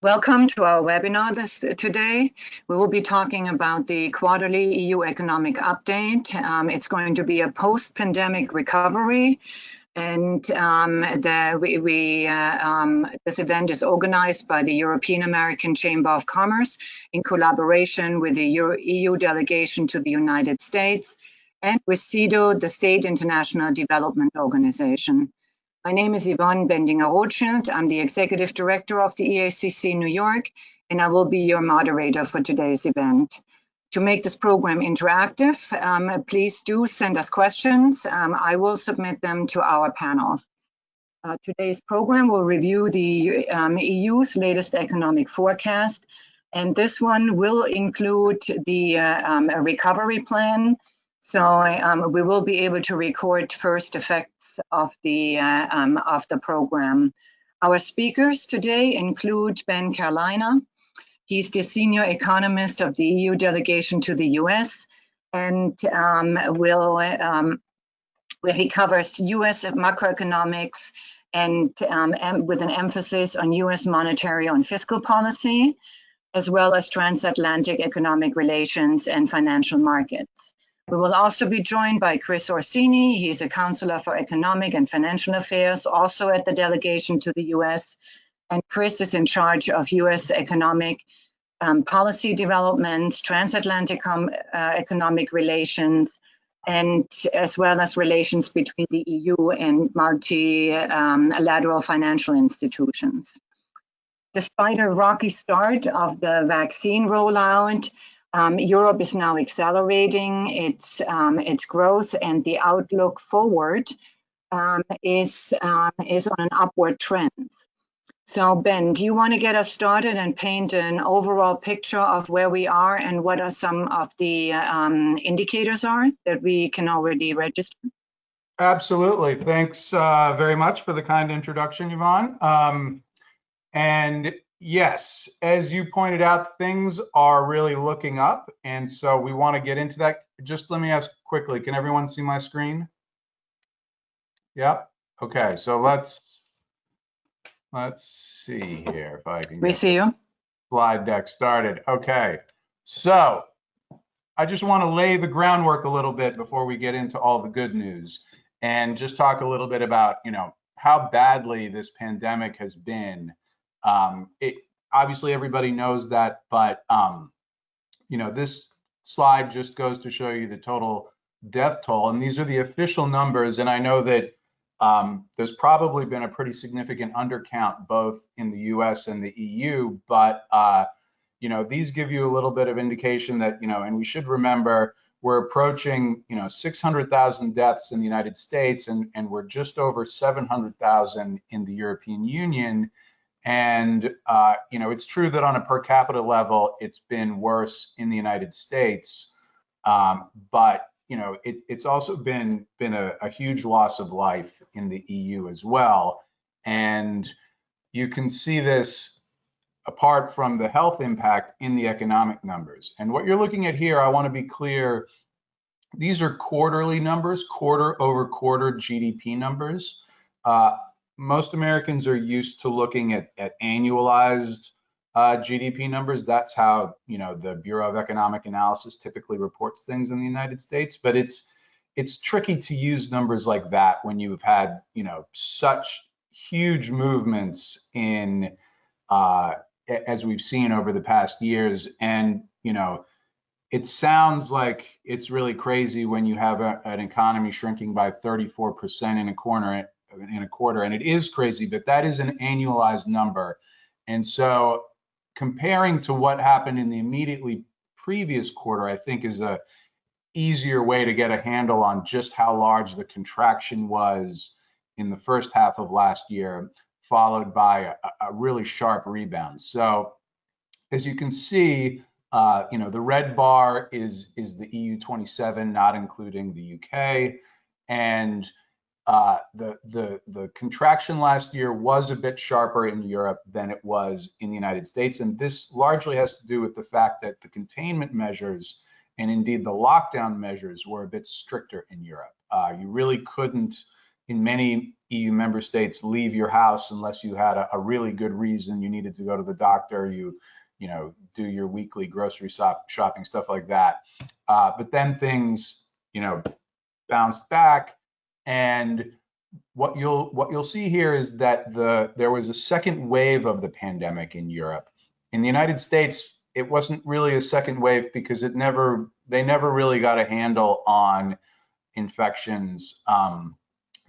Welcome to our webinar today. We will be talking about the quarterly EU economic update. It's going to be a post-pandemic recovery, and this event is organized by the European American Chamber of Commerce in collaboration with the EU delegation to the United States and with CEDO, the State International Development Organization. My name is Yvonne Bendinger-Rothschild. I'm the Executive Director of the EACC New York, and I will be your moderator for today's event. To make this program interactive, please do send us questions. I will submit them to our panel. Today's program will review the EU's latest economic forecast, and this one will include the recovery plan. So we will be able to record first effects of the program. Our speakers today include Ben Carliner. He's the senior economist of the EU delegation to the US, and where he covers US macroeconomics and with an emphasis on US monetary and fiscal policy, as well as transatlantic economic relations and financial markets. We will also be joined by Kristian Orsini. He's a counselor for economic and financial affairs, also at the delegation to the US. And Chris is in charge of US economic policy development, transatlantic economic relations, and as well as relations between the EU and multilateral financial institutions. Despite a rocky start of the vaccine rollout, Europe is now accelerating its growth, and the outlook forward is on an upward trend. So Ben, do you want to get us started and paint an overall picture of where we are and what are some of the indicators are that we can already register? Absolutely. Thanks very much for the kind introduction, Yvonne. And yes, as you pointed out, things are really looking up, and so we want to get into that. Just let me ask quickly, can everyone see my screen? Yep. Okay, so let's see here if I can get the slide deck started. Okay, so I just want to lay the groundwork a little bit before we get into all the good news, and just talk a little bit about, how badly this pandemic has been. Obviously everybody knows that, but this slide just goes to show you the total death toll, and these are the official numbers. And I know that there's probably been a pretty significant undercount both in the US and the EU, but these give you a little bit of indication that, and we should remember we're approaching 600,000 deaths in the United States, and we're just over 700,000 in the European Union. And it's true that on a per capita level, it's been worse in the United States, but it's also been a huge loss of life in the EU as well. And you can see this apart from the health impact in the economic numbers. And what you're looking at here, I want to be clear, these are quarterly numbers, quarter over quarter GDP numbers. Most Americans are used to looking at annualized GDP numbers. That's how the Bureau of Economic Analysis typically reports things in the United States. But it's tricky to use numbers like that when you've had such huge movements in as we've seen over the past years. And it sounds like it's really crazy when you have an economy shrinking by 34% in a quarter, and it is crazy, but that is an annualized number. And so comparing to what happened in the immediately previous quarter, I think is a easier way to get a handle on just how large the contraction was in the first half of last year, followed by a really sharp rebound. So as you can see, the red bar is the EU 27, not including the UK, and the contraction last year was a bit sharper in Europe than it was in the United States. And this largely has to do with the fact that the containment measures and indeed the lockdown measures were a bit stricter in Europe. You really couldn't in many EU member states, leave your house unless you had a really good reason. You needed to go to the doctor, you know, do your weekly grocery shopping, stuff like that. But then things, you know, bounced back, and what you'll see here is that there was a second wave of the pandemic in Europe. In the United States, it wasn't really a second wave because they never really got a handle on infections.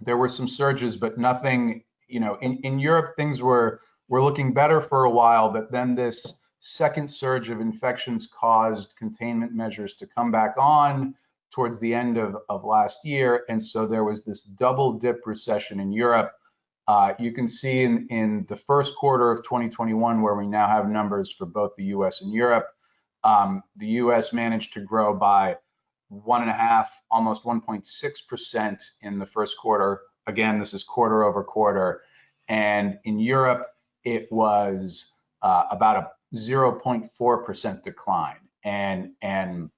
There were some surges, but nothing, you know, in Europe, things were looking better for a while, but then this second surge of infections caused containment measures to come back on towards the end of last year. And so there was this double dip recession in Europe. You can see in the first quarter of 2021, where we now have numbers for both the US and Europe, the US managed to grow by 1.5, almost 1.6% in the first quarter. Again, this is quarter over quarter. And in Europe, it was about a 0.4% decline. And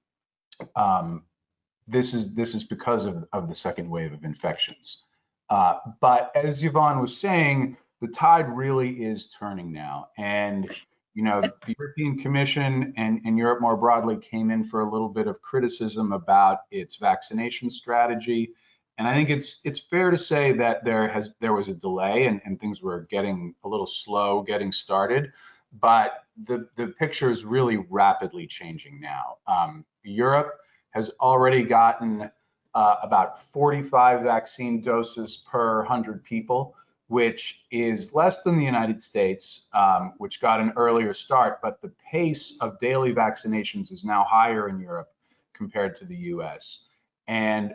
this is because of the second wave of infections. But as Yvonne was saying, the tide really is turning now. And you know, the European Commission and Europe more broadly came in for a little bit of criticism about its vaccination strategy. And I think it's fair to say that there was a delay and things were getting a little slow getting started. But the picture is really rapidly changing now. Europe has already gotten about 45 vaccine doses per 100 people, which is less than the United States, which got an earlier start, but the pace of daily vaccinations is now higher in Europe compared to the US. And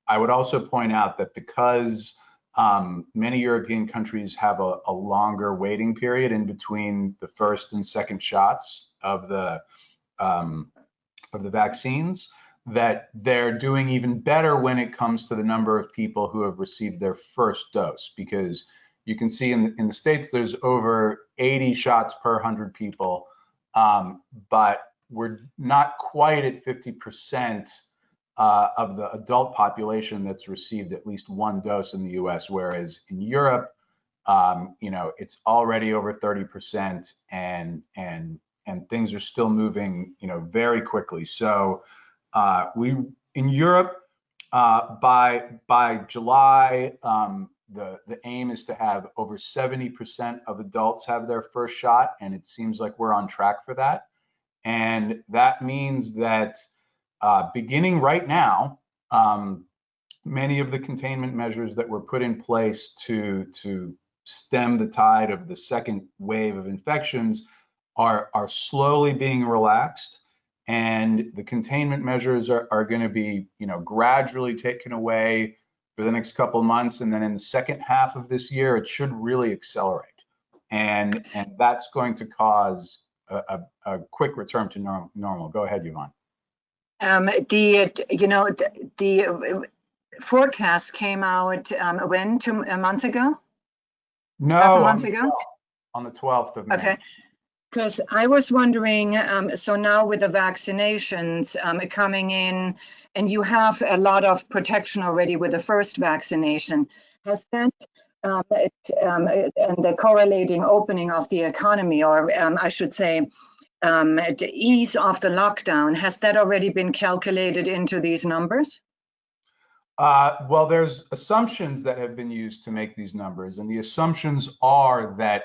I would also point out that because many European countries have a longer waiting period in between the first and second shots of the vaccines, that they're doing even better when it comes to the number of people who have received their first dose, because you can see in the States, there's over 80 shots per 100 people, but we're not quite at 50% of the adult population that's received at least one dose in the US, whereas in Europe, you know, it's already over 30%, and things are still moving, you know, very quickly. So we in Europe, by July, the aim is to have over 70% of adults have their first shot, and it seems like we're on track for that. And that means that beginning right now, many of the containment measures that were put in place to stem the tide of the second wave of infections are slowly being relaxed. And the containment measures are going to be, you know, gradually taken away for the next couple of months, and then in the second half of this year, it should really accelerate, and that's going to cause a quick return to normal. Go ahead, Yvonne. The forecast came out when, a month ago? No, half a month ago? On the 12th of May. Okay. Because I was wondering, so now with the vaccinations coming in, and you have a lot of protection already with the first vaccination, has that, and the correlating opening of the economy, or I should say, the ease of the lockdown, has that already been calculated into these numbers? Well, there's assumptions that have been used to make these numbers, and the assumptions are that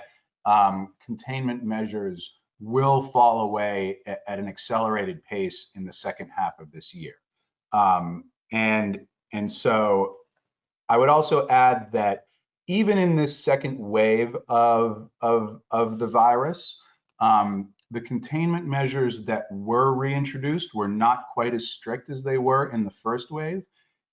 containment measures will fall away at an accelerated pace in the second half of this year. And so I would also add that even in this second wave of the virus, the containment measures that were reintroduced were not quite as strict as they were in the first wave.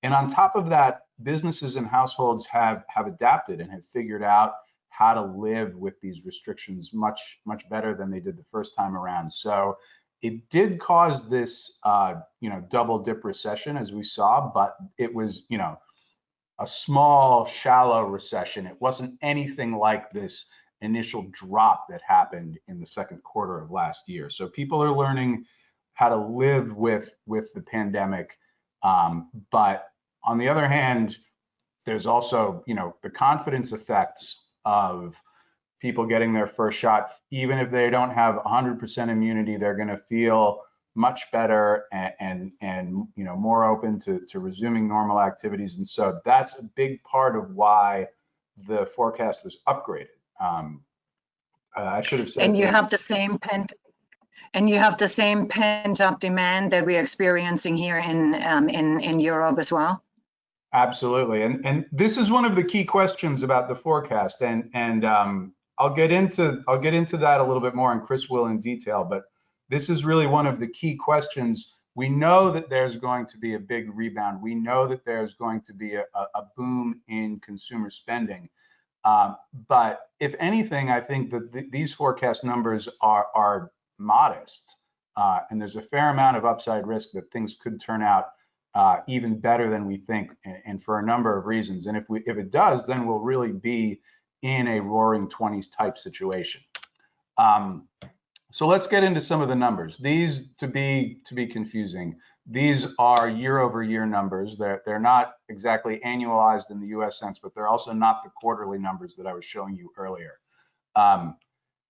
And on top of that, businesses and households have adapted and have figured out how to live with these restrictions much better than they did the first time around. So it did cause this double dip recession, as we saw, but it was a small, shallow recession. It wasn't anything like this initial drop that happened in the second quarter of last year. So people are learning how to live with the pandemic, but on the other hand, there's also, the confidence effects of people getting their first shot. Even if they don't have 100% immunity, they're going to feel much better and more open to resuming normal activities. And so that's a big part of why the forecast was upgraded. I should have said. And you have the same pent up demand that we're experiencing here in Europe as well. Absolutely, and this is one of the key questions about the forecast, and I'll get into that a little bit more, and Chris will in detail. But this is really one of the key questions. We know that there's going to be a big rebound. We know that there's going to be a boom in consumer spending. But if anything, I think that these forecast numbers are modest, and there's a fair amount of upside risk that things could turn out even better than we think, and for a number of reasons. And if it does, then we'll really be in a roaring 20s type situation. So let's get into some of the numbers. These, to be confusing, these are year-over-year numbers. They're not exactly annualized in the U.S. sense, but they're also not the quarterly numbers that I was showing you earlier.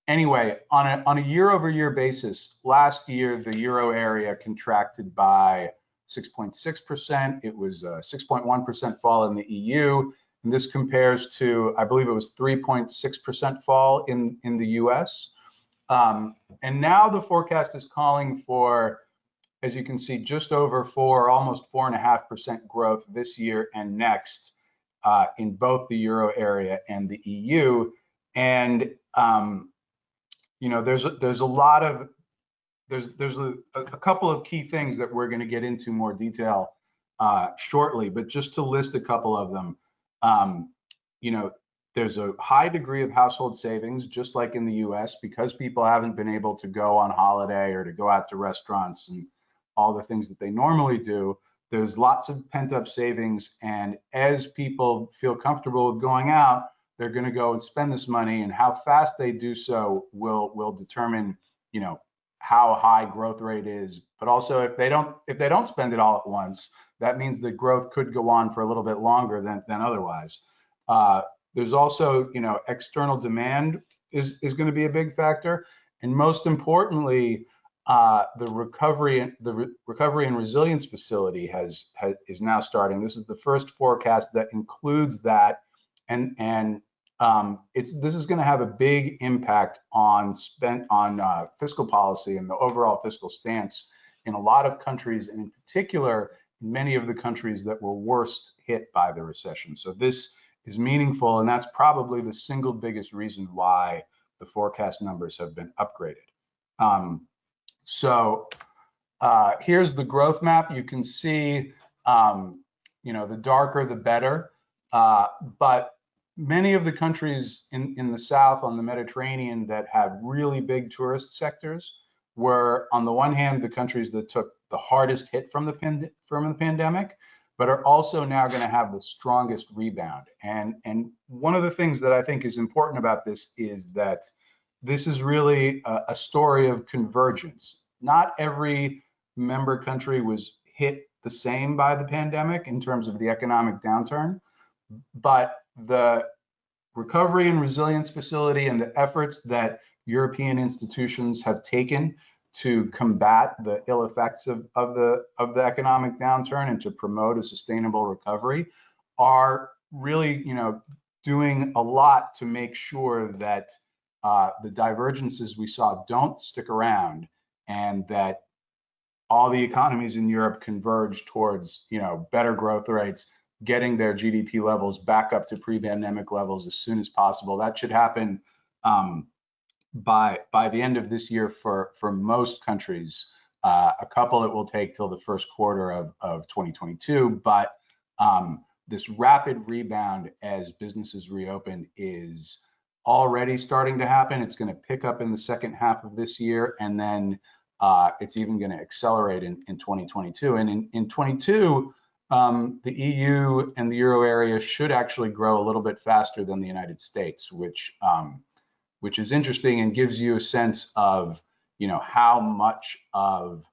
Anyway, on a year-over-year basis, last year the euro area contracted by 6.6%. It was a 6.1% fall in the EU, and this compares to, I believe it was 3.6% fall in the US. And now the forecast is calling for, as you can see, just over almost 4.5% growth this year and next in both the euro area and the EU. And there's a couple of key things that we're going to get into more detail shortly, but just to list a couple of them, there's a high degree of household savings, just like in the US, because people haven't been able to go on holiday or to go out to restaurants and all the things that they normally do. There's lots of pent-up savings, and as people feel comfortable with going out, they're going to go and spend this money, and how fast they do so will determine, how high growth rate is. But also, if they don't spend it all at once, that means the growth could go on for a little bit longer than otherwise. There's also, external demand is going to be a big factor, and most importantly, the recovery and resilience facility is now starting. This is the first forecast that includes that, and this is going to have a big impact on fiscal policy and the overall fiscal stance in a lot of countries, and in particular, many of the countries that were worst hit by the recession. So this is meaningful, and that's probably the single biggest reason why the forecast numbers have been upgraded. So here's the growth map. You can see, the darker the better, but many of the countries in the south on the Mediterranean that have really big tourist sectors were, on the one hand, the countries that took the hardest hit from the pandemic, but are also now going to have the strongest rebound. And one of the things that I think is important about this is that this is really a story of convergence. Not every member country was hit the same by the pandemic in terms of the economic downturn, but the recovery and resilience facility and the efforts that European institutions have taken to combat the ill effects of the economic downturn and to promote a sustainable recovery are really, doing a lot to make sure that the divergences we saw don't stick around, and that all the economies in Europe converge towards, better growth rates, getting their GDP levels back up to pre-pandemic levels as soon as possible. That should happen by the end of this year for most countries. A couple it will take till the first quarter of 2022, but this rapid rebound as businesses reopen is already starting to happen. It's going to pick up in the second half of this year, and then it's even going to accelerate in 2022. And in 22, the EU and the euro area should actually grow a little bit faster than the United States, which is interesting and gives you a sense of, how much of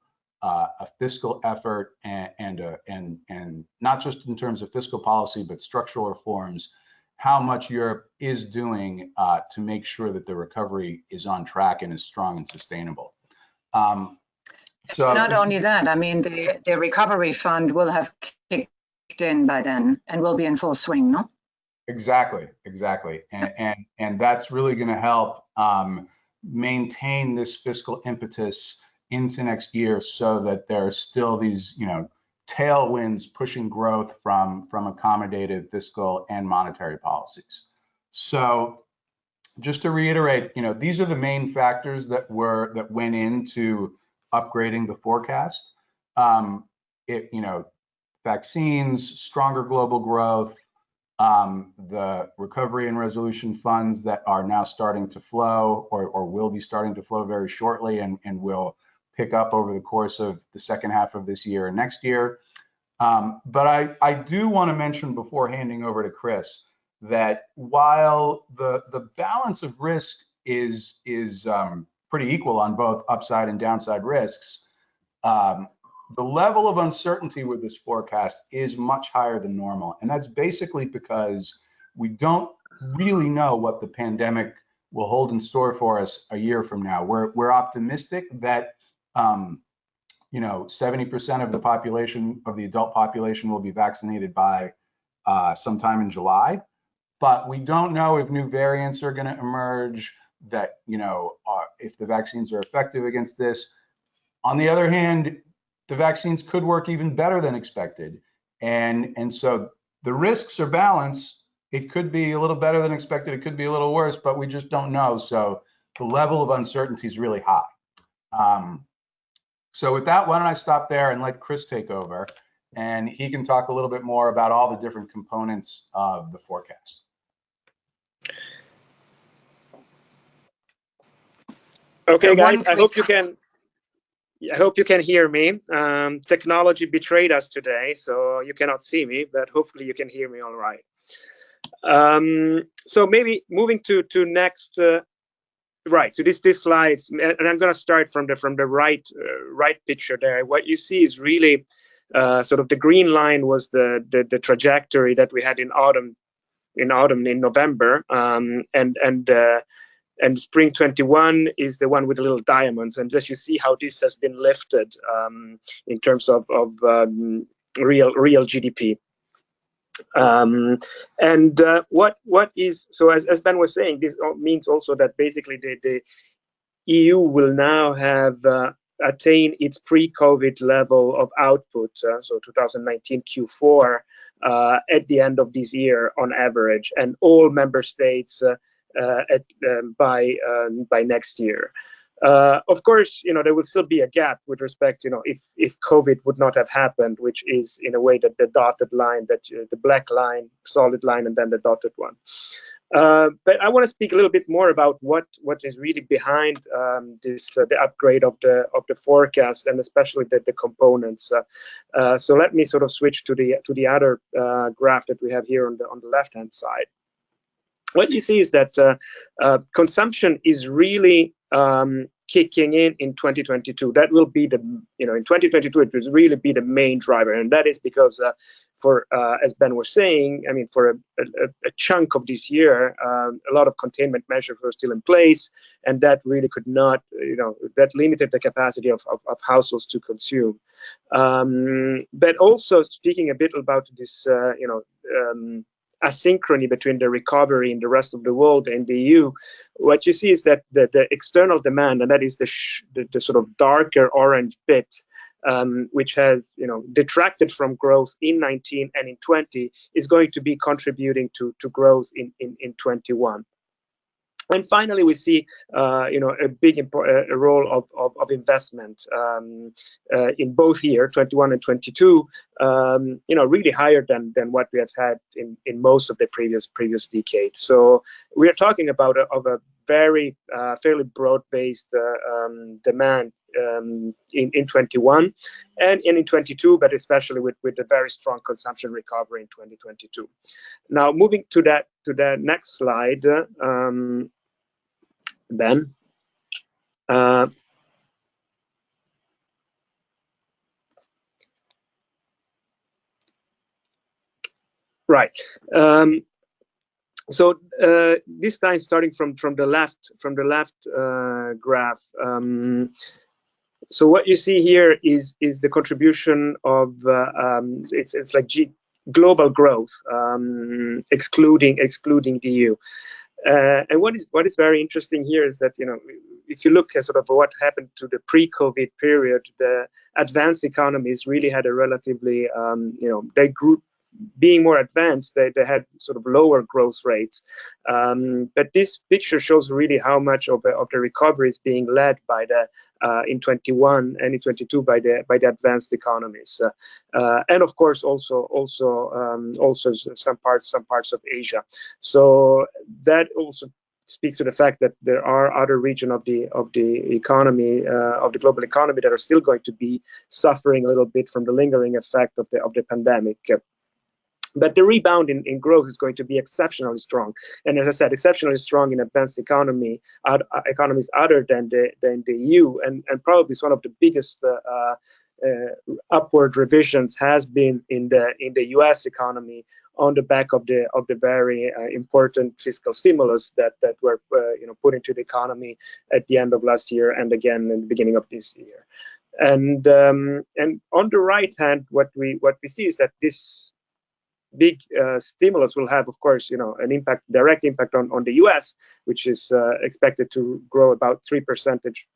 a fiscal effort and not just in terms of fiscal policy, but structural reforms, how much Europe is doing to make sure that the recovery is on track and is strong and sustainable. So not only that, I mean, the recovery fund will have kicked in by then and will be in full swing, no? Exactly. And that's really going to help maintain this fiscal impetus into next year, so that there are still these, tailwinds pushing growth from accommodative fiscal and monetary policies. So just to reiterate, these are the main factors that went into upgrading the forecast. Vaccines, stronger global growth, the recovery and resolution funds that are now starting to flow or will be starting to flow very shortly and will pick up over the course of the second half of this year and next year. But I do want to mention before handing over to Chris that while the balance of risk is pretty equal on both upside and downside risks, the level of uncertainty with this forecast is much higher than normal. And that's basically because we don't really know what the pandemic will hold in store for us a year from now. We're optimistic that 70% of the population, of the adult population, will be vaccinated by sometime in July. But we don't know if new variants are going to emerge, that if the vaccines are effective against this. On the other hand, the vaccines could work even better than expected. And so the risks are balanced. It could be a little better than expected. It could be a little worse, but we just don't know. So the level of uncertainty is really high. So with that, why don't I stop there and let Chris take over, and he can talk a little bit more about all the different components of the forecast. Okay, guys, I hope you can hear me. Technology betrayed us today, so you cannot see me, but hopefully you can hear me all right. So maybe moving to next, right. So this slides, and I'm going to start from the right picture there. What you see is really sort of the green line was the trajectory that we had in November, and spring 21 is the one with the little diamonds, and just you see how this has been lifted in terms of real GDP. What is, so as Ben was saying, this means also that basically the EU will now have attained its pre-COVID level of output, so 2019 Q4 at the end of this year on average, and all member states by next year. Of course, there will still be a gap with respect, if COVID would not have happened, which is in a way that the dotted line, that the black line, solid line, and then the dotted one. But I want to speak a little bit more about what is really behind the upgrade of the forecast, and especially the components. So let me sort of switch to the other graph that we have here on the left-hand side. What you see is that consumption is really kicking in 2022. That will be in 2022, it will really be the main driver, and that is because as Ben was saying, I mean, for a chunk of this year, a lot of containment measures were still in place, and that really could not, that limited the capacity of households to consume. But also speaking a bit about this, asynchrony between the recovery in the rest of the world and the EU, what you see is that the external demand, and that is the sort of darker orange bit, which has detracted from growth in 19 and in 20, is going to be contributing to growth in 21. And finally, we see a big role of investment in both year 21 and 22, really higher than what we have had in most of the previous decades. So we are talking about a very fairly broad-based demand in 21 and in 22, but especially with a very strong consumption recovery in 2022. Now, moving to the next slide. Ben, Right. So this time, starting from the left graph. So what you see here is the contribution of it's like global growth, excluding the EU. And what is very interesting here is that, you know, if you look at sort of what happened to the pre-COVID period, the advanced economies really had a relatively, you know, they grew. Being more advanced, they had sort of lower growth rates. But this picture shows really how much of the recovery is being led by the in 21 and in 22 by the advanced economies, and of course also some parts of Asia. So that also speaks to the fact that there are other regions of the economy, of the global economy, that are still going to be suffering a little bit from the lingering effect of the pandemic. But the rebound in growth is going to be exceptionally strong, and as I said, exceptionally strong in advanced economies other than the EU, and probably one of the biggest upward revisions has been in the US economy on the back of the very important fiscal stimulus that were you know, put into the economy at the end of last year and again in the beginning of this year. And on the right hand, what we see is that this big stimulus will have, of course, you know, an direct impact on the US, which is expected to grow about 3 percentage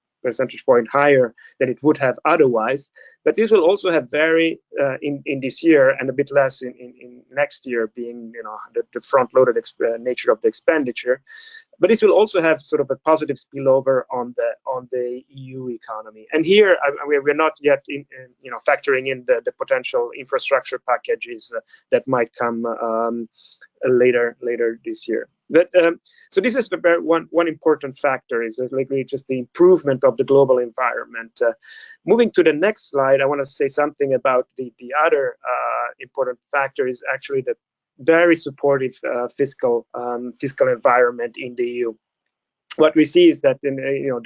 point higher than it would have otherwise. But this will also have very in this year, and a bit less in next year, being, you know, the front-loaded nature of the expenditure. But this will also have sort of a positive spillover on the EU economy. And here we're not yet you know, factoring in the potential infrastructure packages that might come later this year. But so this is one important factor, is like just the improvement of the global environment. Moving to the next slide, I want to say something about the other important factor, is actually the very supportive fiscal environment in the EU. What we see is that, you know,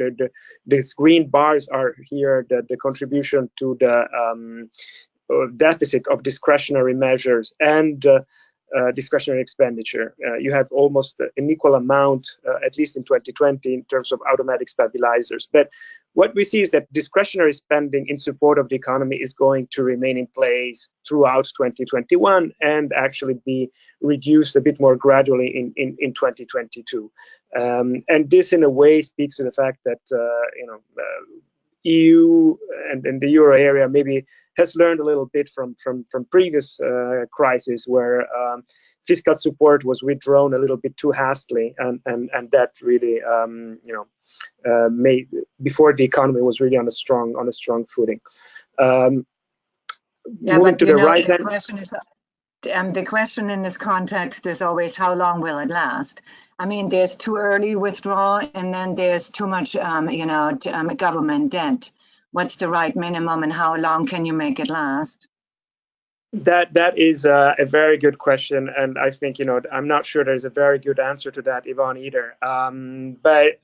these green bars are here the contribution to the deficit of discretionary measures and discretionary expenditure. You have almost an equal amount, at least in 2020, in terms of automatic stabilizers. But what we see is that discretionary spending in support of the economy is going to remain in place throughout 2021 and actually be reduced a bit more gradually in 2022. And this, in a way, speaks to the fact that you know, EU and the euro area maybe has learned a little bit from previous crises, where fiscal support was withdrawn a little bit too hastily, and that really you know, made, before the economy was really on a strong footing. Yeah, moving to the right hand. The question in this context is always, how long will it last? I mean, there's too early withdrawal, and then there's too much, you know, government debt. What's the right minimum, and how long can you make it last? That is a very good question, and I think, you know, I'm not sure there's a very good answer to that, Yvonne, either. But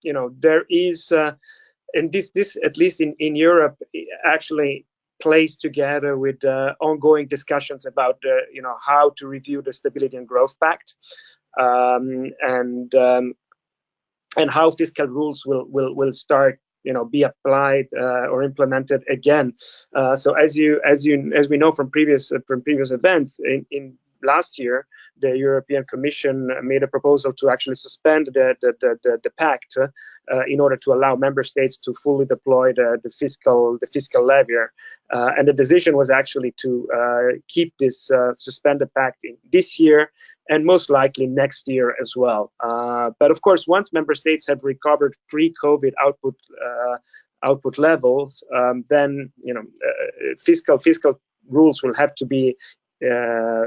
you know, there is, and this at least in Europe actually plays together with ongoing discussions about you know, how to review the Stability and Growth Pact, and how fiscal rules will start, you know, be applied or implemented again. So as we know from previous events, in last year, the European Commission made a proposal to actually suspend the pact in order to allow member states to fully deploy the fiscal lever, and the decision was actually to keep this suspended pact in this year and most likely next year as well. But of course, once member states have recovered pre-COVID output levels, then, you know, fiscal rules will have to be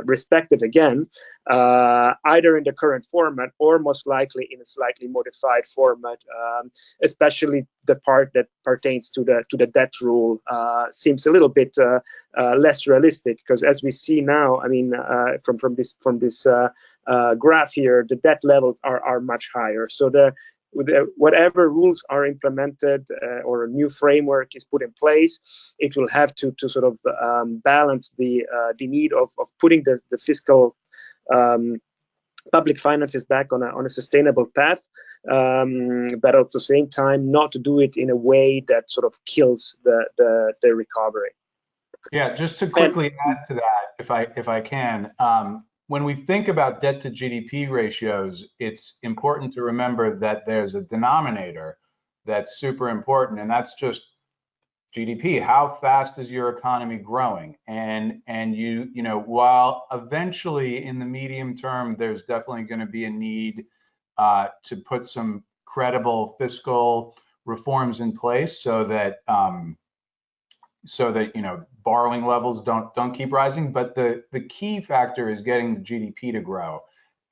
respected again, either in the current format or most likely in a slightly modified format. Especially the part that pertains to the debt rule seems a little bit less realistic, because as we see now, I mean, from this graph here, the debt levels are much higher. So whatever rules are implemented or a new framework is put in place, it will have to sort of balance the need of putting the fiscal public finances back on a sustainable path, but at the same time not to do it in a way that sort of kills the recovery. Yeah, just to quickly add to that, if I can, when we think about debt to GDP ratios, it's important to remember that there's a denominator that's super important, and that's just GDP. How fast is your economy growing? And you know, while eventually in the medium term, there's definitely going to be a need to put some credible fiscal reforms in place so that you know, borrowing levels don't keep rising. But the key factor is getting the GDP to grow.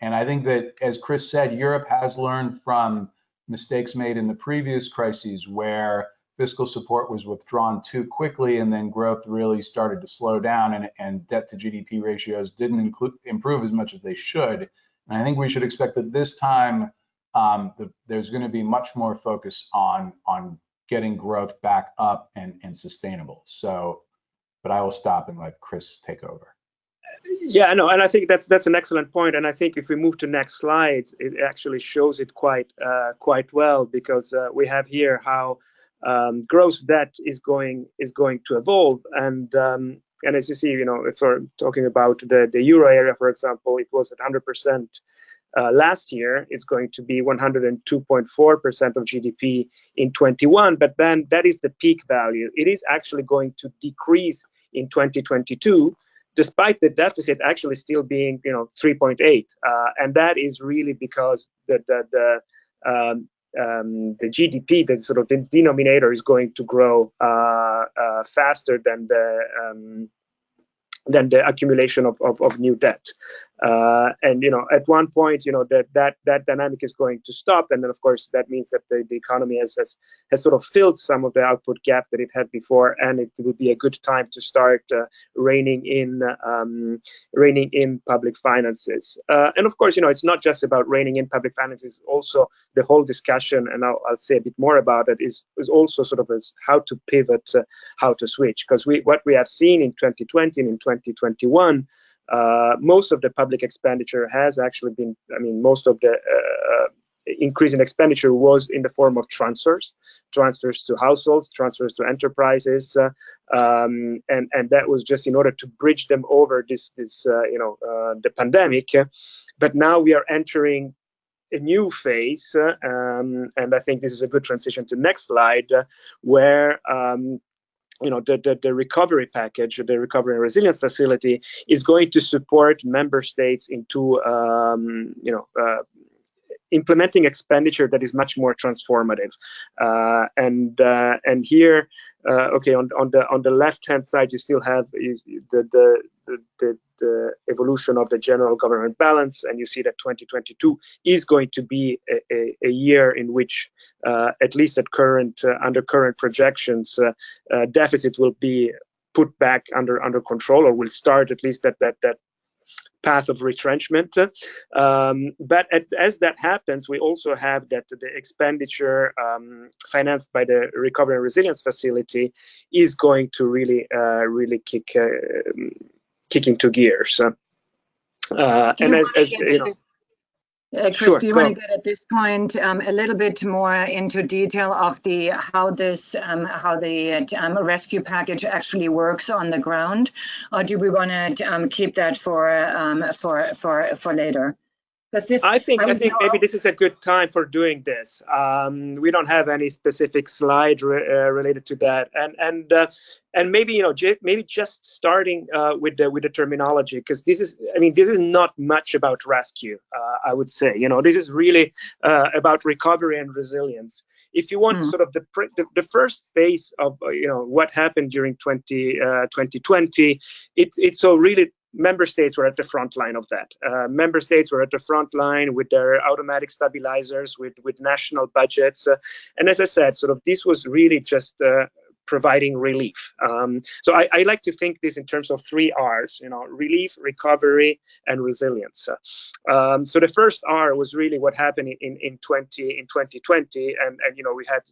And I think that, as Chris said, Europe has learned from mistakes made in the previous crises where fiscal support was withdrawn too quickly and then growth really started to slow down, and debt to GDP ratios didn't improve as much as they should. And I think we should expect that this time there's going to be much more focus on getting growth back up and sustainable. So, but I will stop and let Chris take over. Yeah, no, and I think that's an excellent point. And I think if we move to next slides, it actually shows it quite well, because we have here how gross debt is going to evolve. And as you see, you know, if we're talking about the euro area, for example, it was at 100%. Last year, it's going to be 102.4% of GDP in 21, but then that is the peak value. It is actually going to decrease in 2022, despite the deficit actually still being, you know, 3.8, and that is really because the GDP, the sort of the denominator, is going to grow faster than the accumulation of new debt. And, you know, at one point, you know, that dynamic is going to stop. And then, of course, that means that the economy has sort of filled some of the output gap that it had before, and it would be a good time to start reining in public finances. And of course, you know, it's not just about reining in public finances. Also, the whole discussion, and I'll say a bit more about it, is also sort of as how to pivot, how to switch. Because what we have seen in 2020 and in 2021, most of the public expenditure has actually been, I mean, most of the increase in expenditure was in the form of transfers to households, transfers to enterprises, and that was just in order to bridge them over this the pandemic. But now we are entering a new phase, and I think this is a good transition to next slide, where you know, the recovery package, the recovery and resilience facility, is going to support member states into implementing expenditure that is much more transformative. And here, okay, on the left hand side, you still have the evolution of the general government balance, and you see that 2022 is going to be a year in which, at least at under current projections, deficit will be put back under control, or will start at least that path of retrenchment. But as that happens, we also have that the expenditure financed by the Recovery and Resilience Facility is going to really kick into gears. And as you know, Chris, sure, do you want to get at this point a little bit more into detail of how the rescue package actually works on the ground, or do we want to keep that for later? I think maybe this is a good time for doing this. We don't have any specific slide related to that, and maybe, you know, maybe just starting with the terminology, because this is not much about rescue. I would say, you know, this is really about recovery and resilience. If you want sort of the first phase of what happened during 2020, it's so really. Member states were at the front line of that. Member states were at the front line with their automatic stabilizers, with national budgets. And as I said, sort of this was really just providing relief. So I like to think this in terms of 3 R's, relief, recovery, and resilience. So the first R was really what happened in 2020, and we had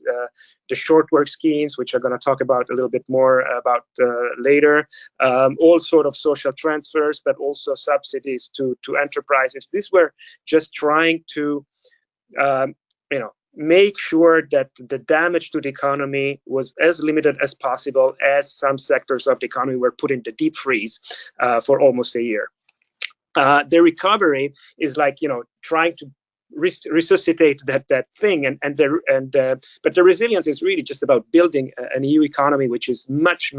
the short work schemes, which I'm going to talk about a little bit more about later, all sort of social transfers, but also subsidies to enterprises. These were just trying to make sure that the damage to the economy was as limited as possible, as some sectors of the economy were put in the deep freeze for almost a year. The recovery is like, trying to resuscitate that thing, but the resilience is really just about building an EU economy which is much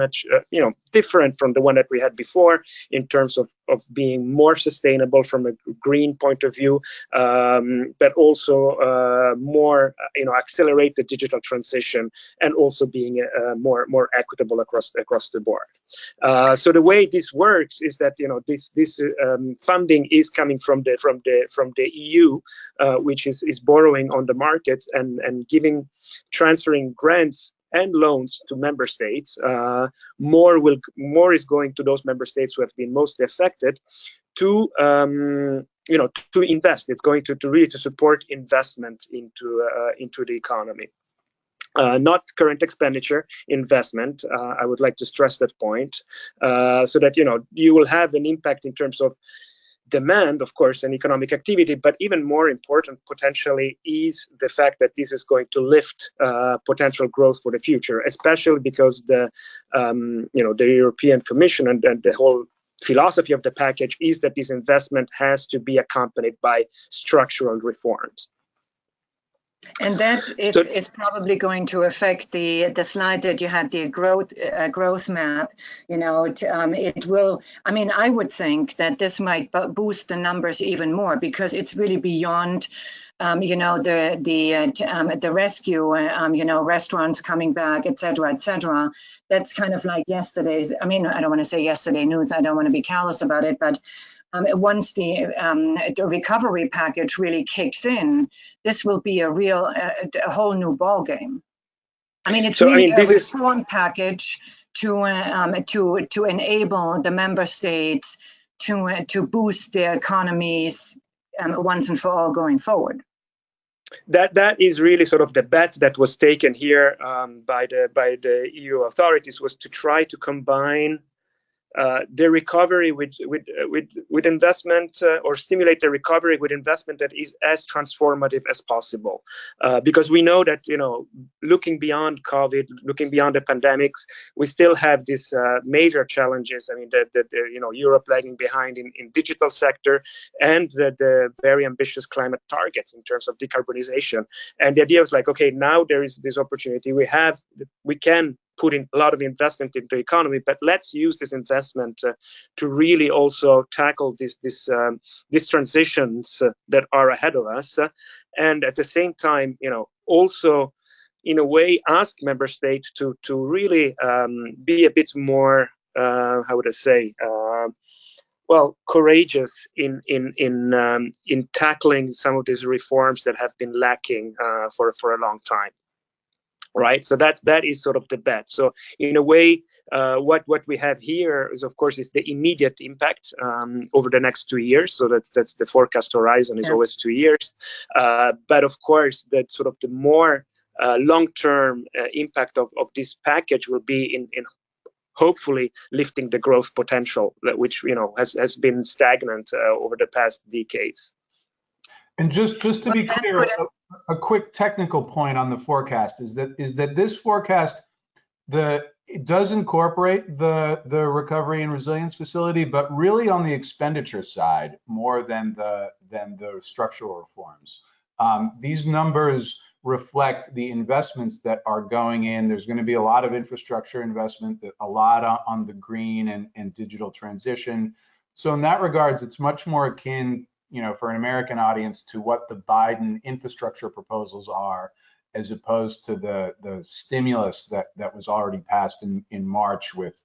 different from the one that we had before, in terms of being more sustainable from a green point of view, but also more accelerate the digital transition, and also being more equitable across the board. So the way this works is that this funding is coming from the EU, which is borrowing on the markets and transferring grants and loans to member states. More is going to those member states who have been mostly affected to invest. It's going to really support investment into the economy. Not current expenditure, investment. I would like to stress that point, so that you will have an impact in terms of demand, of course, and economic activity, but even more important potentially is the fact that this is going to lift potential growth for the future, especially because the European Commission and the whole philosophy of the package is that this investment has to be accompanied by structural reforms. And that is probably going to affect the slide that you had, the growth map. It will. I mean, I would think that this might boost the numbers even more, because it's really beyond, the rescue. Restaurants coming back, et cetera. That's kind of like yesterday's. I mean, I don't want to say yesterday news. I don't want to be callous about it, but. Once the recovery package really kicks in, this will be a whole new ball game. I mean, it's a reform package to enable the member states to boost their economies once and for all going forward. That is really sort of the bet that was taken here by the EU authorities, was to try to combine the recovery with investment, or stimulate the recovery with investment that is as transformative as possible, because we know that looking beyond COVID, looking beyond the pandemics, we still have these major challenges. I mean, Europe lagging behind in digital sector, and the very ambitious climate targets in terms of decarbonization. And the idea was like, okay, now there is this opportunity. We can put in a lot of investment into the economy, but let's use this investment to really also tackle these transitions that are ahead of us, and at the same time, also in a way ask member states to really be a bit more, how would I say, courageous in tackling some of these reforms that have been lacking for a long time. Right, so that is sort of the bet. So in a way, what we have here is, of course, is the immediate impact over the next 2 years. So that's the forecast horizon is always 2 years. But of course, that sort of the more long-term impact of this package will be in hopefully lifting the growth potential, which has been stagnant over the past decades. And just to be clear, a quick technical point on the forecast is that this forecast it does incorporate the recovery and resilience facility, but really on the expenditure side more than the structural reforms. These numbers reflect the investments that are going in. There's going to be a lot of infrastructure investment, a lot on the green and digital transition. So in that regards, it's much more akin, for an American audience, to what the Biden infrastructure proposals are, as opposed to the stimulus that was already passed in March with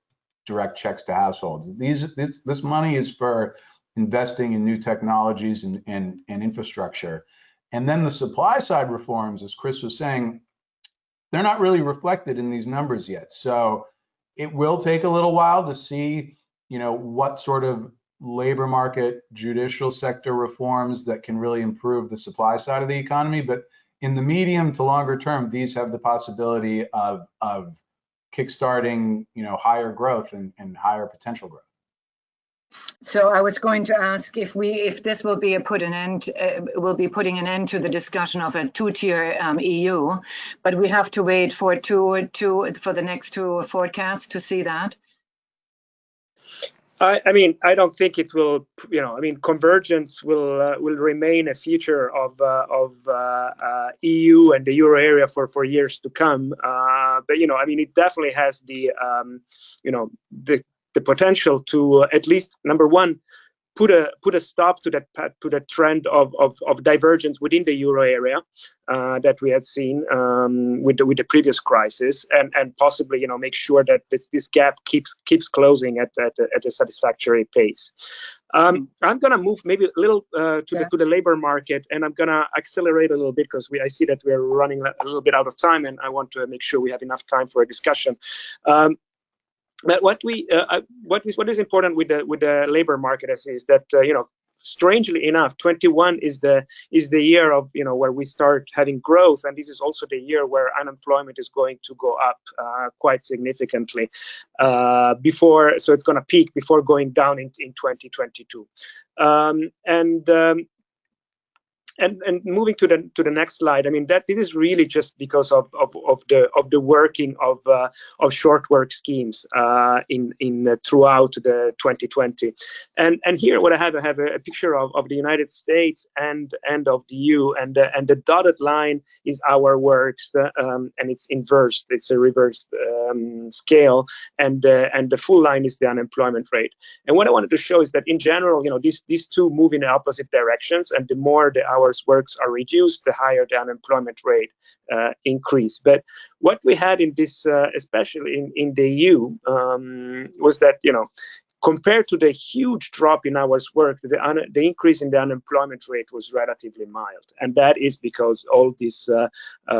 direct checks to households. This money is for investing in new technologies and infrastructure. And then the supply side reforms, as Chris was saying, they're not really reflected in these numbers yet. So it will take a little while to see, what sort of labor market, judicial sector reforms that can really improve the supply side of the economy. But in the medium to longer term, these have the possibility of kickstarting, higher growth and higher potential growth. So I was going to ask if this will be putting an end to the discussion of a two-tier EU, but we have to wait for the next two forecasts to see that. I mean, I don't think it will. Convergence will remain a feature of EU and the euro area for years to come. But it definitely has the potential to at least, number one, put a stop to that trend of divergence within the euro area that we had seen with the previous crisis, and possibly make sure that this gap keeps closing at a satisfactory pace. I'm going to move maybe a little to the labor market, and I'm going to accelerate a little bit because I see that we're running a little bit out of time, and I want to make sure we have enough time for a discussion. But what is important with the labor market is that strangely enough, 21 is the year of where we start having growth, and this is also the year where unemployment is going to go up quite significantly so it's going to peak before going down in 2022. And moving to the next slide, I mean that this is really just because of the working of short work schemes throughout the 2020, and here what I have a picture of the United States and of the EU, and the dotted line is our works, and it's inversed, it's a reversed scale, and the full line is the unemployment rate. And what I wanted to show is that in general, these two move in opposite directions, and the more the hours works are reduced, the higher the unemployment rate increase. But what we had in this, especially in the EU, was that compared to the huge drop in hours worked, the increase in the unemployment rate was relatively mild, and that is because all these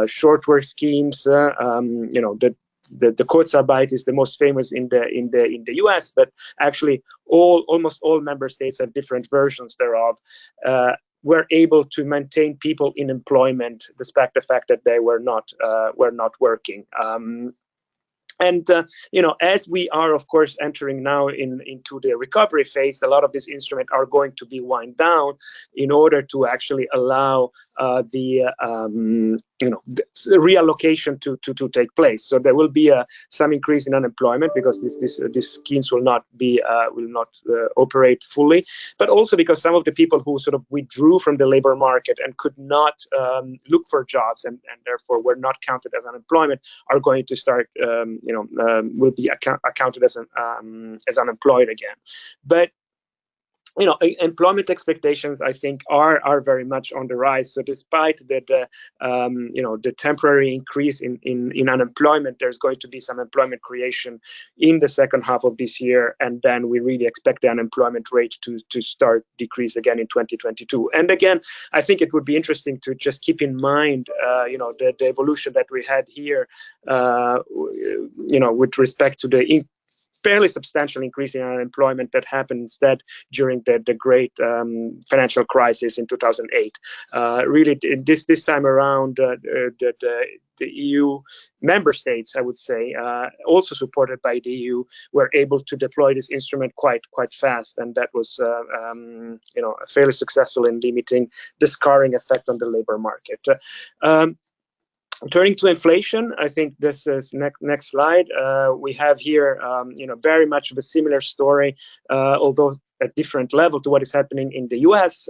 short work schemes, the Kurzarbeit is the most famous in the US, but actually almost all member states have different versions thereof. Were able to maintain people in employment despite the fact that they were not working. As we are, of course, entering now into the recovery phase, a lot of these instruments are going to be wound down in order to actually allow the reallocation to take place. So there will be some increase in unemployment because these schemes will not operate fully, but also because some of the people who sort of withdrew from the labor market and could not look for jobs and therefore were not counted as unemployment are going to start will be accounted as unemployed again. But employment expectations, I think, are very much on the rise. So despite the temporary increase in unemployment, there's going to be some employment creation in the second half of this year, and then we really expect the unemployment rate to start decrease again in 2022. And again, I think it would be interesting to just keep in mind, the evolution that we had here, with respect to the fairly substantial increase in unemployment that happened instead during the great financial crisis in 2008. Really, this time around, the EU member states, I would say, also supported by the EU, were able to deploy this instrument quite fast, and that was fairly successful in limiting the scarring effect on the labor market. Turning to inflation, I think this is next slide. We have here, very much of a similar story, although at different level to what is happening in the US.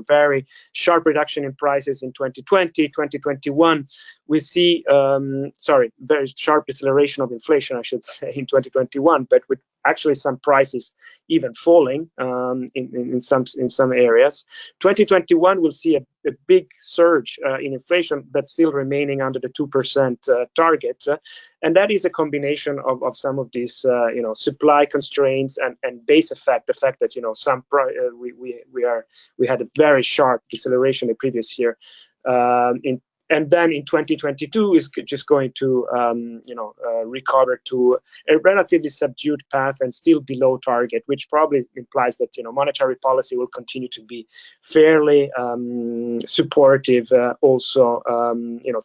Very sharp reduction in prices in 2020, 2021. We see, very sharp deceleration of inflation, I should say, in 2021, but with actually some prices even falling in some areas. 2021 will see a big surge in inflation, but still remaining under the 2% target, and that is a combination of some of these supply constraints and base effect, the fact that we had a very sharp deceleration the previous year, and then in 2022 is just going to recover to a relatively subdued path and still below target, which probably implies that monetary policy will continue to be fairly supportive also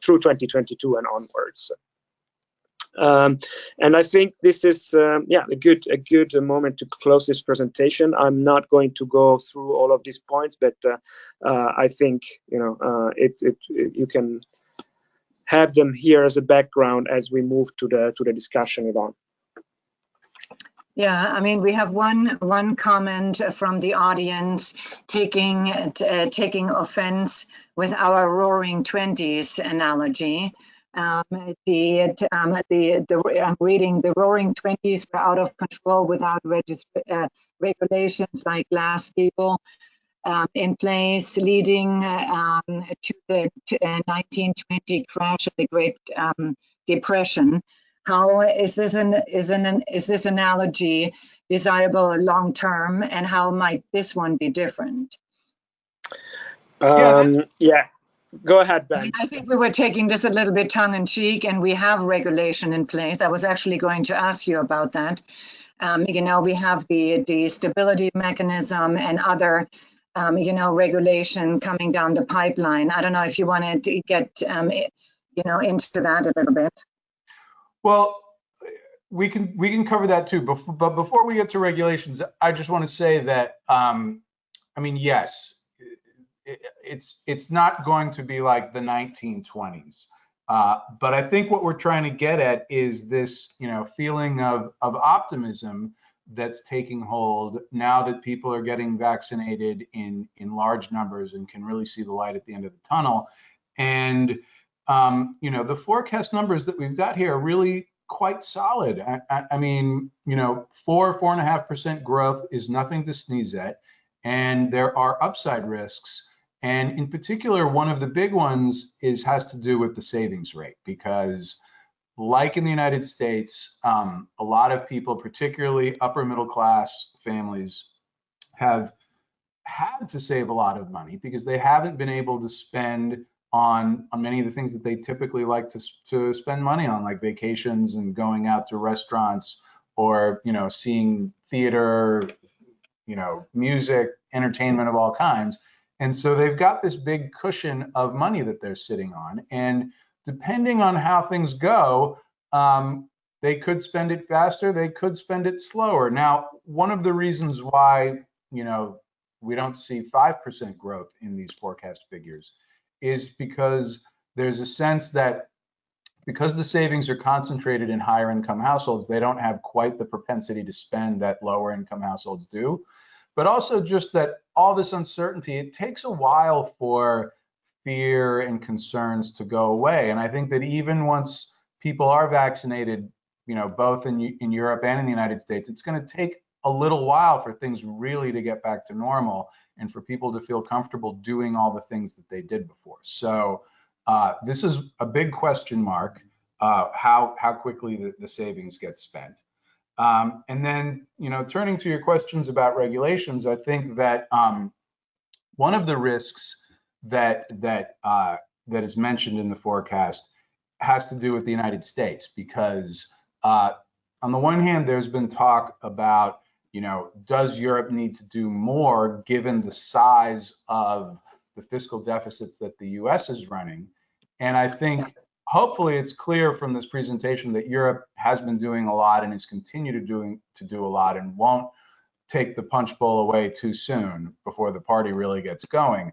through 2022 and onwards. And I think this is a good moment to close this presentation. I'm not going to go through all of these points, but I think you can have them here as a background as we move to the discussion, Yvonne. Yeah, I mean, we have one comment from the audience taking offense with our Roaring Twenties analogy. I'm reading the Roaring Twenties were out of control without regulations like Glass-Steagall in place, leading to the 1920 crash of the Great Depression. How is this analogy desirable long term, and how might this one be different? Yeah. Go ahead, Ben. I think we were taking this a little bit tongue in cheek, and we have regulation in place. I was actually going to ask you about that. We have the stability mechanism and other, regulation coming down the pipeline. I don't know if you wanted to get, into that a little bit. Well, we can cover that too. But before we get to regulations, I just want to say that, yes. It's not going to be like the 1920s, but I think what we're trying to get at is this, feeling of optimism that's taking hold now that people are getting vaccinated in large numbers and can really see the light at the end of the tunnel. And the forecast numbers that we've got here are really quite solid. I mean, 4.5% growth is nothing to sneeze at, and there are upside risks. And in particular, one of the big ones has to do with the savings rate, because like in the United States, a lot of people, particularly upper middle class families, have had to save a lot of money because they haven't been able to spend on many of the things that they typically like to spend money on, like vacations and going out to restaurants or, seeing theater, music, entertainment of all kinds. And so they've got this big cushion of money that they're sitting on. And depending on how things go, they could spend it faster, they could spend it slower. Now, one of the reasons why, we don't see 5% growth in these forecast figures is because there's a sense that because the savings are concentrated in higher income households, they don't have quite the propensity to spend that lower income households do. But also just that all this uncertainty, it takes a while for fear and concerns to go away. And I think that even once people are vaccinated, both in Europe and in the United States, it's going to take a little while for things really to get back to normal and for people to feel comfortable doing all the things that they did before. So this is a big question mark, how quickly the savings get spent. And then, turning to your questions about regulations, I think that one of the risks that is mentioned in the forecast has to do with the United States, because on the one hand, there's been talk about, does Europe need to do more given the size of the fiscal deficits that the US is running? And I think hopefully it's clear from this presentation that Europe has been doing a lot and is continuing to do a lot and won't take the punch bowl away too soon before the party really gets going.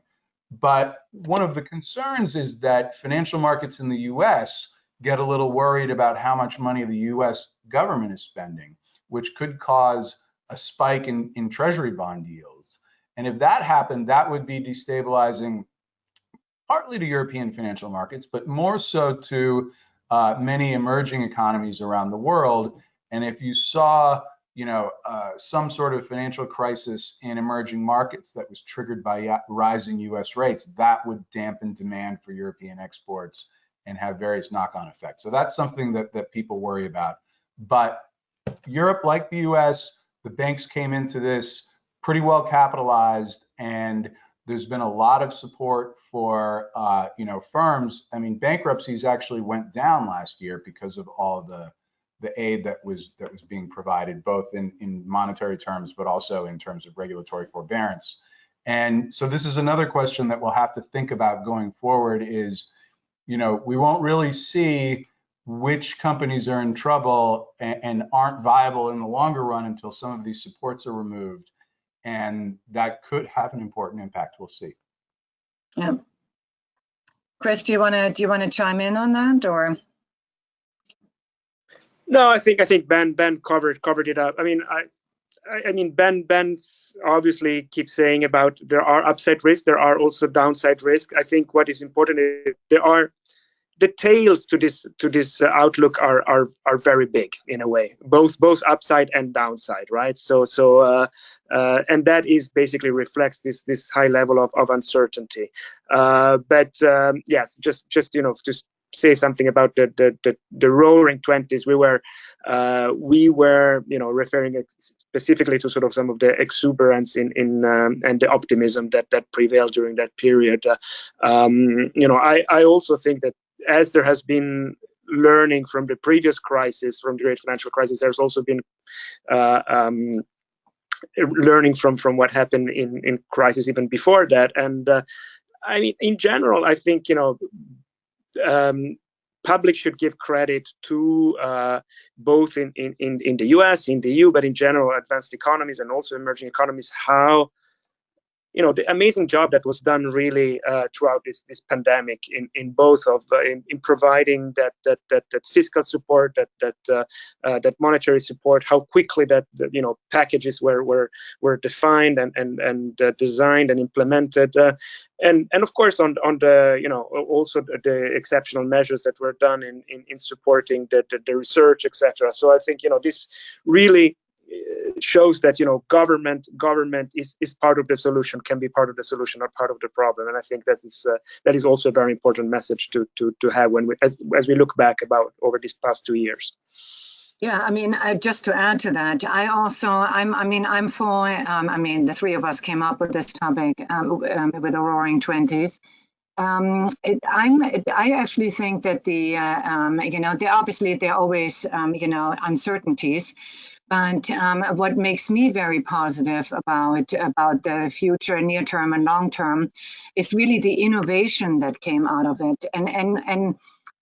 But one of the concerns is that financial markets in the US get a little worried about how much money the US government is spending, which could cause a spike in treasury bond yields. And if that happened, that would be destabilizing partly to European financial markets, but more so to many emerging economies around the world. And if you saw, some sort of financial crisis in emerging markets that was triggered by rising US rates, that would dampen demand for European exports and have various knock-on effects. So that's something that people worry about. But Europe, like the US, the banks came into this pretty well capitalized, and There's been a lot of support for, firms. I mean, bankruptcies actually went down last year because of all the aid that was being provided, both in monetary terms, but also in terms of regulatory forbearance. And so this is another question that we'll have to think about going forward is, we won't really see which companies are in trouble and aren't viable in the longer run until some of these supports are removed. And that could have an important impact. We'll see. Yeah. Chris, do you want to chime in on that, or? No, I think Ben covered it up. I mean, Ben obviously keeps saying about there are upside risks, there are also downside risks. I think what is important is there are the tails to this outlook are very big in a way, both upside and downside, right? So and that is basically reflects this high level of uncertainty. But yes, just just say something about the roaring 20s. We were referring specifically to sort of some of the exuberance in and the optimism that prevailed during that period. I also think that as there has been learning from the previous crisis, from the great financial crisis, there's also been learning from what happened in crisis even before that. And I mean, in general, I think public should give credit to both in the US, in the EU, but in general, advanced economies and also emerging economies, how the amazing job that was done really throughout this pandemic in both of in providing that fiscal support, that monetary support, how quickly that packages were defined and designed and implemented, and of course on the also the exceptional measures that were done in supporting the research, etc. So I think this really shows that government is part of the solution, can be part of the solution, not part of the problem. And I think that is also a very important message to have when as we look back about over these past 2 years. Yeah, I mean, just to add to that, I'm for. The three of us came up with this topic with the Roaring 20s. I actually think that there are always uncertainties. But what makes me very positive about the future, near term and long term, is really the innovation that came out of it, and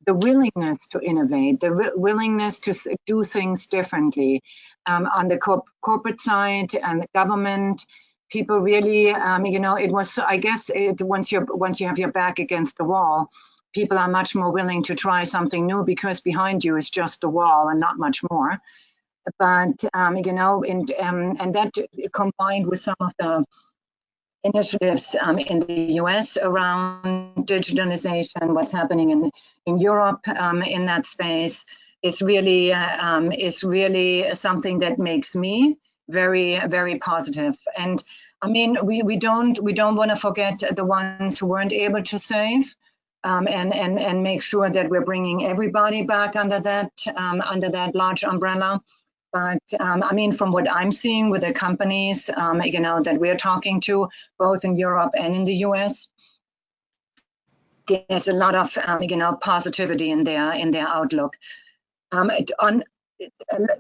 the willingness to innovate, the willingness to do things differently on the corporate side and the government. People really, it was. I guess once you have your back against the wall, people are much more willing to try something new because behind you is just a wall and not much more. But and that combined with some of the initiatives in the US around digitalization, what's happening in Europe in that space is really something that makes me very, very positive. And I mean, we don't want to forget the ones who weren't able to save. And make sure that we're bringing everybody back under that large umbrella. But from what I'm seeing with the companies, that we're talking to, both in Europe and in the US, there's a lot of positivity in their outlook.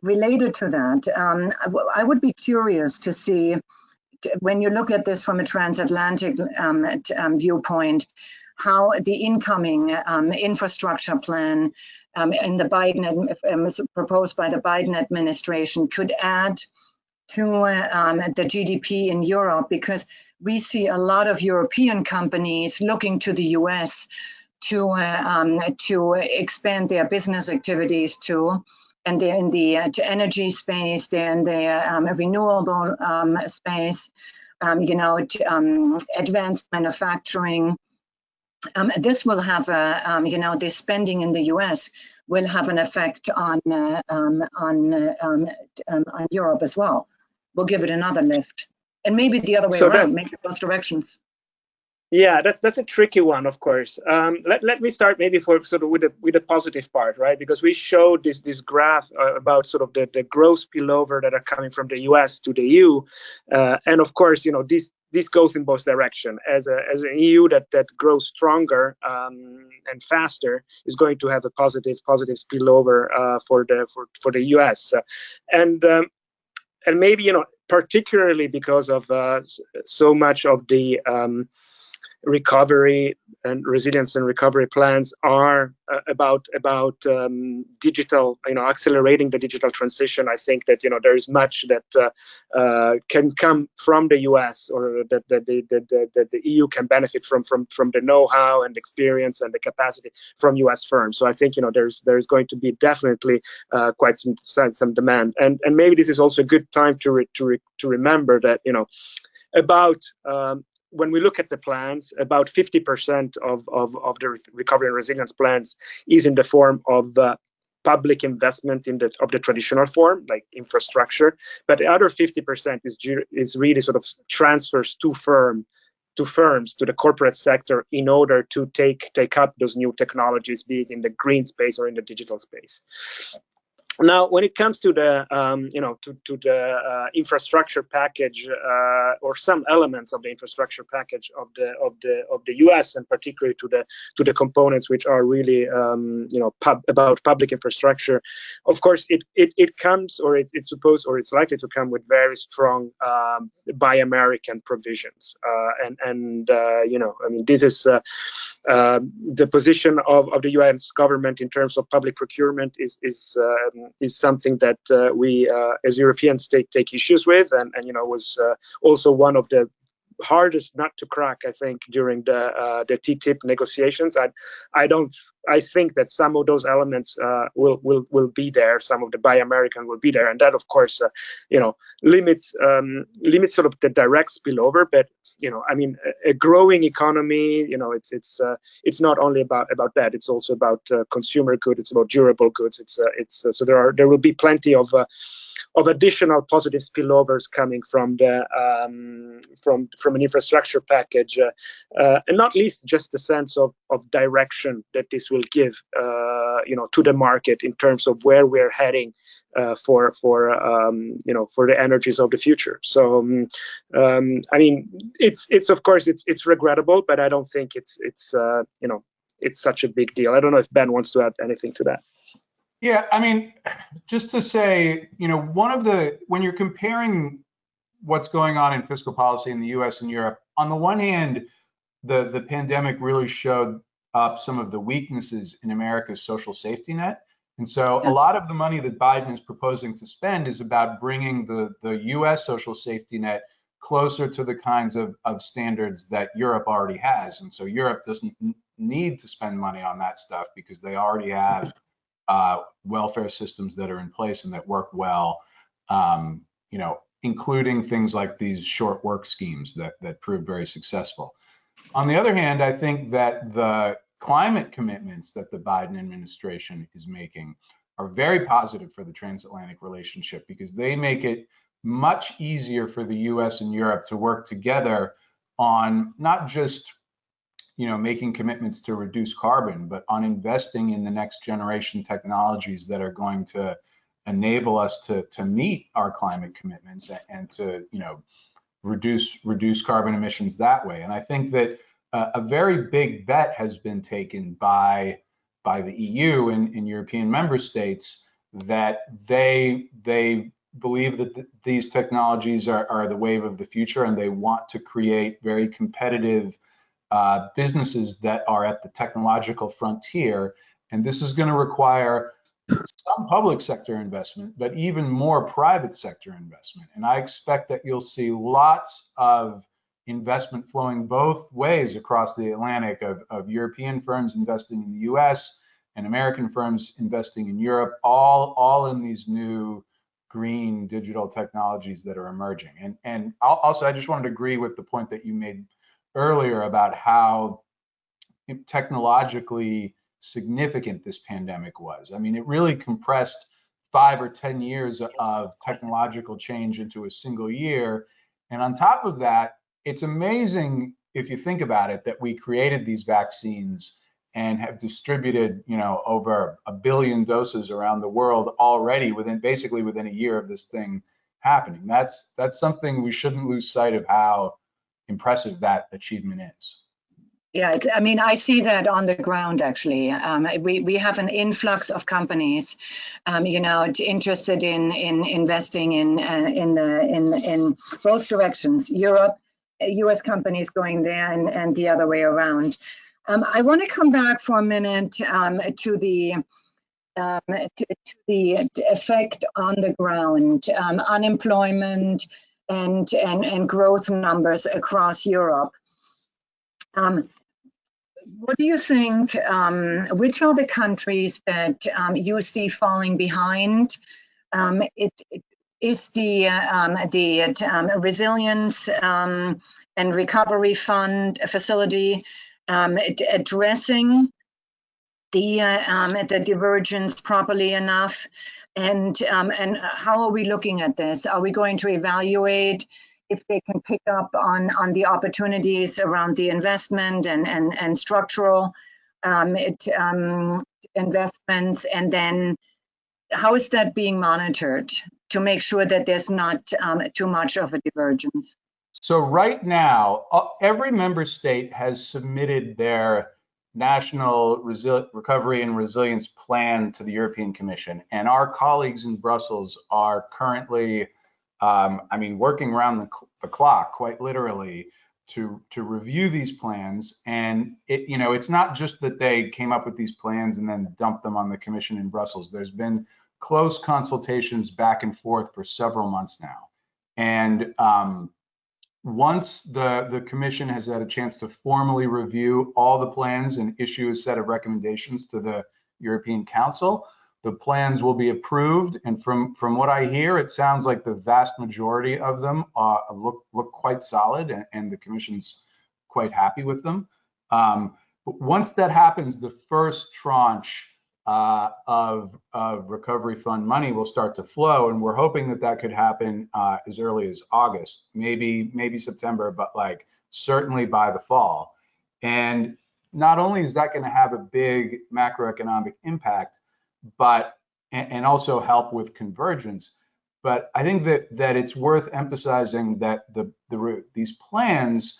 Related to that, I would be curious to see, when you look at this from a transatlantic viewpoint, how the incoming infrastructure plan in the proposed by the Biden administration could add to the GDP in Europe, because we see a lot of European companies looking to the US to expand their business activities too. And they're in the energy space, they're in the renewable space, advanced manufacturing. This will have the spending in the U.S. will have an effect on Europe as well. We'll give it another lift, and maybe the other way around, make it both directions. Yeah, that's a tricky one, of course. Let me start maybe for sort of with the positive part, right? Because we showed this graph about sort of the growth spillover that are coming from the US to the EU, and of course, this goes in both direction. As an EU that grows stronger and faster is going to have a positive spillover for the US, and maybe particularly because of so much of the recovery and resilience and recovery plans are about digital, accelerating the digital transition. I think that there is much that can come from the US, or that the EU can benefit from the know-how and experience and the capacity from US firms. So I think there's going to be definitely quite some demand, and maybe this is also a good time to remember that about when we look at the plans, about 50% of the recovery and resilience plans is in the form of public investment of the traditional form, like infrastructure, but the other 50% is really sort of transfers to firms, to the corporate sector, in order to take up those new technologies, be it in the green space or in the digital space. Now, when it comes to the infrastructure package, or some elements of the infrastructure package of the US, and particularly to the components which are really about public infrastructure, of course it comes, or it's supposed, or it's likely to come with very strong Buy American provisions, and I mean, this is the position of the US government in terms of public procurement is something that we as Europeans take issues with, and was also one of the hardest nut to crack, I think, during the TTIP negotiations. I think that some of those elements will be there. Some of the Buy American will be there, and that, of course, limits sort of the direct spillover. But I mean, a growing economy, it's not only about that. It's also about consumer goods. It's about durable goods. So there will be plenty of additional positive spillovers coming from an infrastructure package, and not least just the sense of direction that this will give to the market in terms of where we're heading for the energies of the future. So I mean, it's of course it's regrettable, but I don't think it's such a big deal. I don't know if Ben wants to add anything to that. Yeah, I mean, just to say, when you're comparing what's going on in fiscal policy in the US and Europe, on the one hand, the pandemic really showed up some of the weaknesses in America's social safety net. And so a lot of the money that Biden is proposing to spend is about bringing the US social safety net closer to the kinds of standards that Europe already has. And so Europe doesn't need to spend money on that stuff because they already have welfare systems that are in place and that work well, including things like these short work schemes that proved very successful. On the other hand, I think that the climate commitments that the Biden administration is making are very positive for the transatlantic relationship, because they make it much easier for the US and Europe to work together on not just making commitments to reduce carbon, but on investing in the next generation technologies that are going to enable us to meet our climate commitments and to reduce carbon emissions that way. And I think that a very big bet has been taken by the EU and European member states that they believe that these technologies are the wave of the future, and they want to create very competitive businesses that are at the technological frontier. And this is going to require some public sector investment, but even more private sector investment. And I expect that you'll see lots of investment flowing both ways across the Atlantic, of European firms investing in the US and American firms investing in Europe, all in these new green digital technologies that are emerging. And also, I just wanted to agree with the point that you made earlier about how technologically significant this pandemic was. I mean, it really compressed 5 or 10 years of technological change into a single year. And on top of that, it's amazing if you think about it, that we created these vaccines and have distributed, over 1 billion doses around the world already basically within a year of this thing happening. That's something we shouldn't lose sight of how impressive that achievement is. Yeah, I mean, I see that on the ground, actually. We have an influx of companies, interested in investing in both directions, Europe, US companies going there and the other way around. I want to come back for a minute to the effect on the ground, unemployment and growth numbers across Europe. What do you think, which are the countries that you see falling behind? It is the Resilience and Recovery Fund facility addressing the divergence properly enough? And how are we looking at this? Are we going to evaluate if they can pick up on the opportunities around the investment and structural investments, and then how is that being monitored to make sure that there's not too much of a divergence? So right now, every member state has submitted their national recovery and resilience plan to the European Commission, and our colleagues in Brussels are currently working around the clock, quite literally, to review these plans. And it's not just that they came up with these plans and then dumped them on the Commission in Brussels. There's been close consultations back and forth for several months now. And once the Commission has had a chance to formally review all the plans and issue a set of recommendations to the European Council, the plans will be approved, and from what I hear, it sounds like the vast majority of them look quite solid, and the Commission's quite happy with them. But once that happens, the first tranche of recovery fund money will start to flow, and we're hoping that could happen as early as August, maybe September, but certainly by the fall. And not only is that going to have a big macroeconomic impact, but and also help with convergence. But I think that it's worth emphasizing that these plans,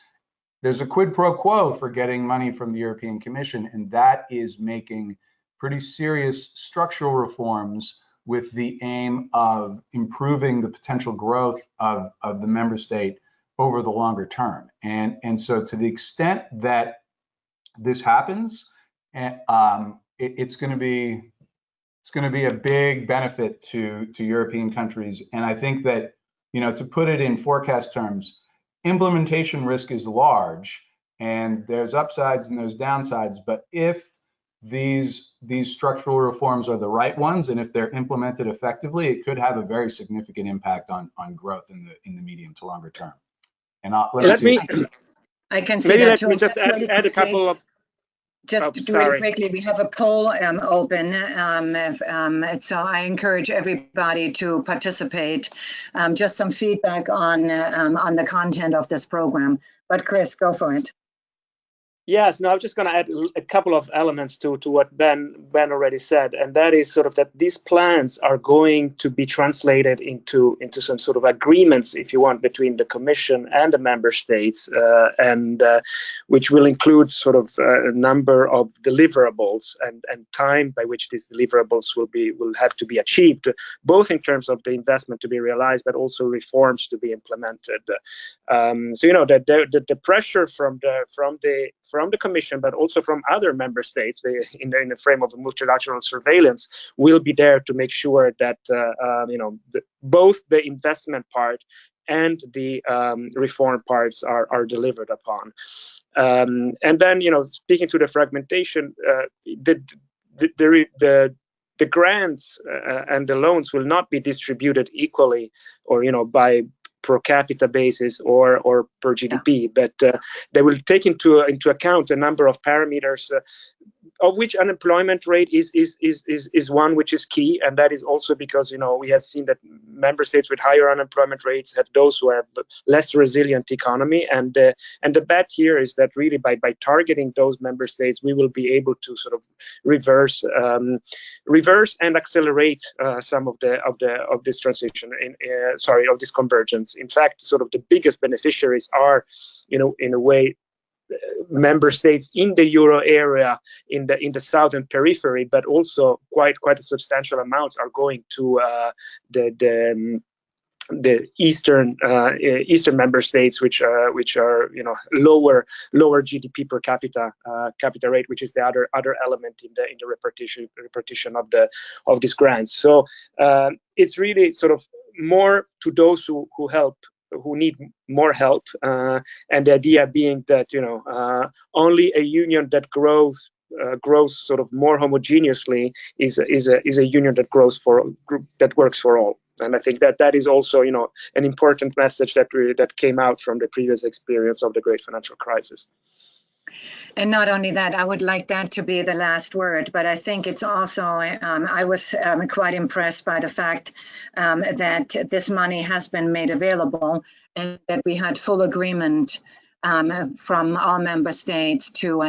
there's a quid pro quo for getting money from the European Commission, and that is making pretty serious structural reforms with the aim of improving the potential growth of the member state over the longer term. And so to the extent that this happens, it's going to be a big benefit to European countries. And I think that, to put it in forecast terms, implementation risk is large, and there's upsides and there's downsides. But if these structural reforms are the right ones, and if they're implemented effectively, it could have a very significant impact on growth in the medium to longer term. And I can see maybe that. Let me just add a couple of. Just really quickly, we have a poll open, so I encourage everybody to participate. Just some feedback on the content of this program. But Chris, go for it. Yes, no, I'm just going to add a couple of elements to what Ben already said, and that is sort of that these plans are going to be translated into some sort of agreements, if you want, between the Commission and the member states, and which will include sort of a number of deliverables and time by which these deliverables will have to be achieved, both in terms of the investment to be realized, but also reforms to be implemented. So the pressure from the Commission, but also from other member states in the frame of a multilateral surveillance, will be there to make sure that both the investment part and the reform parts are delivered upon. And then, speaking to the fragmentation, the grants and the loans will not be distributed equally, or by per capita basis or per GDP, but they will take into account a number of parameters of which unemployment rate is one which is key, and that is also because we have seen that member states with higher unemployment rates have those who have less resilient economy, and the bet here is that really by targeting those member states, we will be able to sort of reverse and accelerate some of this transition of this convergence. In fact, sort of the biggest beneficiaries are, in a way, member states in the euro area in the southern periphery, but also quite a substantial amounts are going to the eastern member states, which are lower GDP per capita rate, which is the other element in the repartition of these grants. So it's really sort of more to those who need more help, and the idea being that only a union that grows sort of more homogeneously is a union that works for all. And I think that is also an important message that came out from the previous experience of the great financial crisis. And not only that, I would like that to be the last word, but I think it's also, I was quite impressed by the fact that this money has been made available and that we had full agreement from all member states to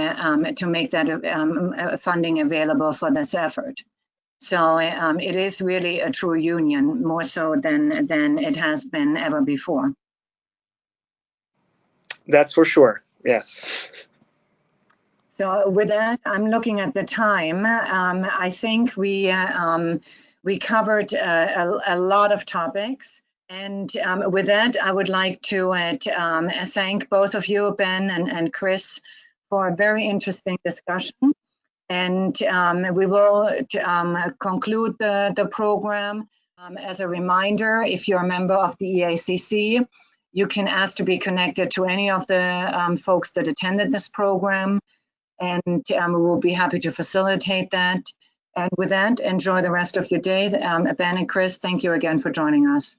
make that funding available for this effort. So it is really a true union, more so than it has been ever before. That's for sure, yes. So with that, I'm looking at the time. I think we covered a lot of topics. And with that, I would like to thank both of you, Ben and Chris, for a very interesting discussion. And we will conclude the program. As a reminder, if you're a member of the EACC, you can ask to be connected to any of the folks that attended this program. And we will be happy to facilitate that. And with that, enjoy the rest of your day. Ben and Chris, thank you again for joining us.